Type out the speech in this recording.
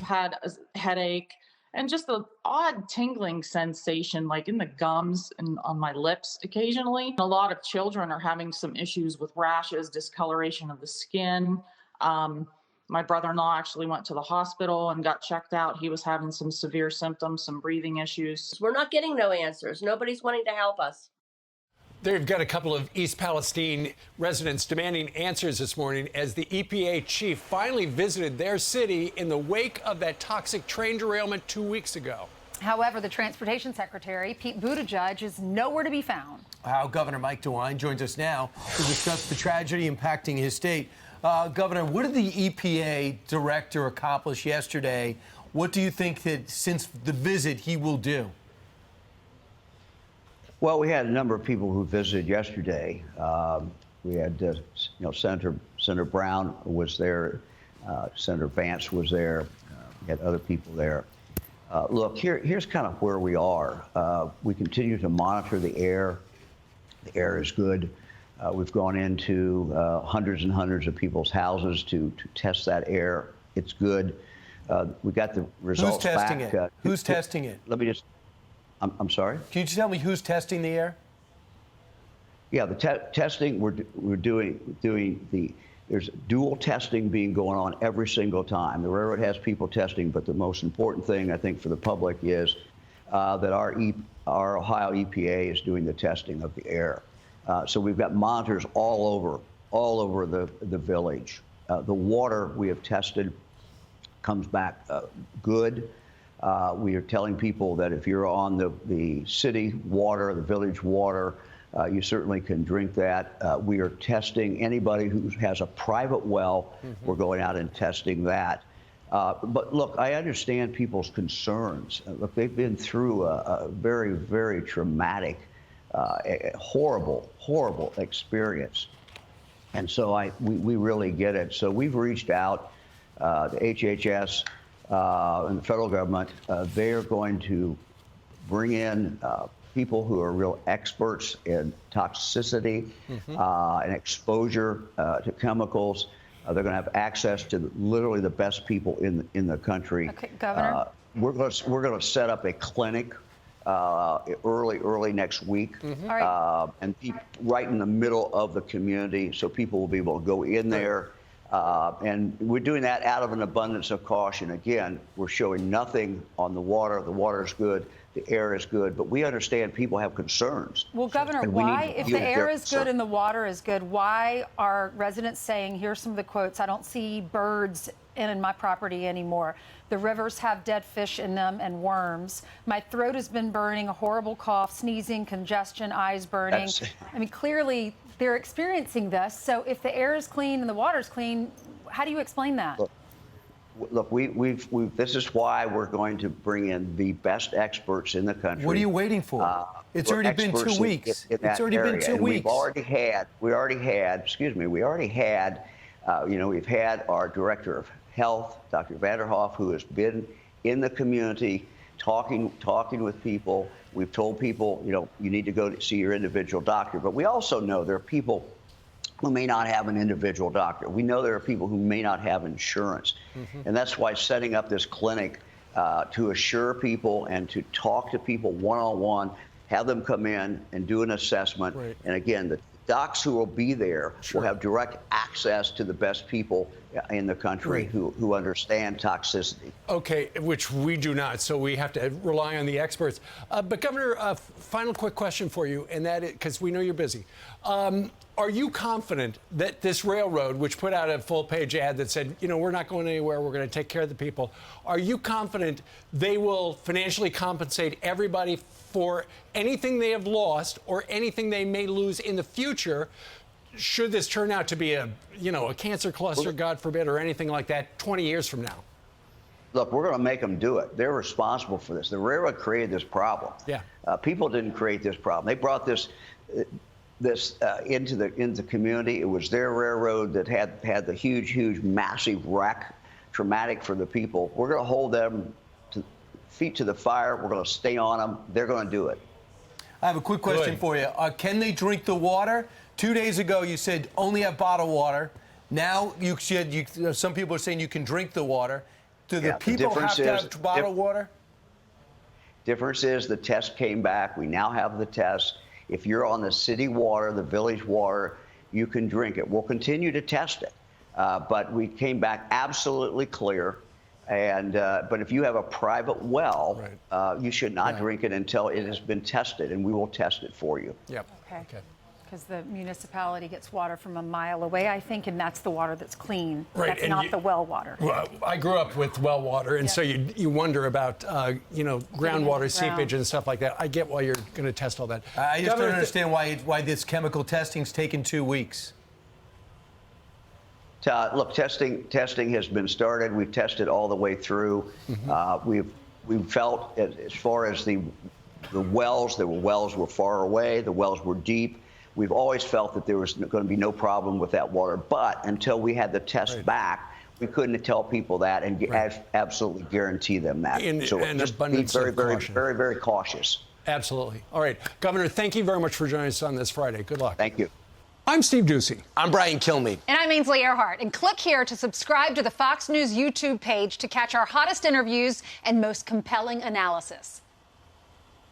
had a headache and just an odd tingling sensation, like in the gums and on my lips occasionally. A lot of children are having some issues with rashes, discoloration of the skin. Um, my brother-in-law actually went to the hospital and got checked out. He was having some severe symptoms, some breathing issues. We're not getting no answers. Nobody's wanting to help us. They've got a couple of East Palestine residents demanding answers this morning as the EPA chief finally visited their city in the wake of that toxic train derailment 2 weeks ago. However, the transportation secretary, Pete Buttigieg, is nowhere to be found. How Governor Mike DeWine joins us now to discuss the tragedy impacting his state. Governor, what did the EPA director accomplish yesterday? What do you think that since the visit he will do? Well, we had a number of people who visited yesterday. We had, Senator Brown was there, Senator Vance was there. We had other people there. Look, here's kind of where we are. We continue to monitor the air. The air is good. We've gone into hundreds and hundreds of people's houses to test that air. It's good. We got the results back. Who's testing it? Who's testing it? Let me just. I'm sorry? Can you just tell me who's testing the air? Yeah, the testing we're doing there's dual testing being going on every single time. The railroad has people testing, but the most important thing I think for the public is that our Ohio EPA is doing the testing of the air. So we've got monitors all over the village. The water we have tested comes back good. We are telling people that if you're on the city water, the village water, you certainly can drink that. We are testing anybody who has a private well. We're going out and testing that. But look, I understand people's concerns. Look, they've been through a very, very traumatic, horrible experience. And so we really get it. So we've reached out to HHS and the federal government. They are going to bring in people who are real experts in toxicity and exposure to chemicals. They're going to have access to literally the best people in the country. Okay, Governor. We're going to set up a clinic early next week, and be right in the middle of the community, so people will be able to go in there. And we're doing that out of an abundance of caution. Again, we're showing nothing on the water. The water is good. The air is good. But we understand people have concerns. Well, Governor, why, if the air is good and the water is good, why are residents saying, here's some of the quotes, I don't see birds in my property anymore. The rivers have dead fish in them and worms. My throat has been burning, a horrible cough, sneezing, congestion, eyes burning. I mean, clearly they're experiencing this. So if the air is clean and the water is clean, how do you explain that? Look, this is why we're going to bring in the best experts in the country. What are you waiting for? It's already been 2 weeks. It's already been 2 weeks. We already had, we've had our director of health, Dr. Vanderhoff, who has been in the community talking with people. We've told people, you need to go to see your individual doctor. But we also know there are people who may not have an individual doctor. We know there are people who may not have insurance. And that's why setting up this clinic to assure people and to talk to people one-on-one, have them come in and do an assessment. Right. And again, the docs who will be there will have direct access to the best people in the country who understand toxicity. Okay, which we do not, so we have to rely on the experts. But Governor, final quick question for you, and that is, because we know you're busy. Are you confident that this railroad, which put out a full-page ad that said, we're not going anywhere, we're going to take care of the people, are you confident they will financially compensate everybody for anything they have lost or anything they may lose in the future, should this turn out to be a cancer cluster, God forbid, or anything like that 20 years from now? Look, we're going to make them do it. They're responsible for this. The railroad created this problem. Yeah. People didn't create this problem. They brought this into the community. It was their railroad that had the huge, massive wreck, traumatic for the people. We're going to hold them feet to the fire. We're going to stay on them. They're going to do it. I have a quick question for you. Can they drink the water? 2 days ago, you said only have bottled water. Now some people are saying you can drink the water. Do the people have to have bottled water? Difference is the test came back. We now have the test. If you're on the city water, the village water, you can drink it. We'll continue to test it. But we came back absolutely clear. And but if you have a private well, you should not drink it until it has been tested, and we will test it for you. Yep. Okay. Because the municipality gets water from a mile away, I think, and that's the water that's clean. Right, That's and not the well water. Well, I grew up with well water, and so you wonder about groundwater seepage and stuff like that. I get why you're going to test all that. I just don't understand why this chemical testing's taken 2 weeks. Look, testing has been started. We've tested all the way through. We've felt as far as the wells were far away. The wells were deep. We've always felt that there was going to be no problem with that water. But until we had the test back, we couldn't tell people that and absolutely guarantee them that. So just be very, very cautious. Absolutely. All right, Governor, thank you very much for joining us on this Friday. Good luck. Thank you. I'm Steve Ducey. I'm Brian Kilmeade. And I'm Ainsley Earhart. And click here to subscribe to the Fox News YouTube page to catch our hottest interviews and most compelling analysis.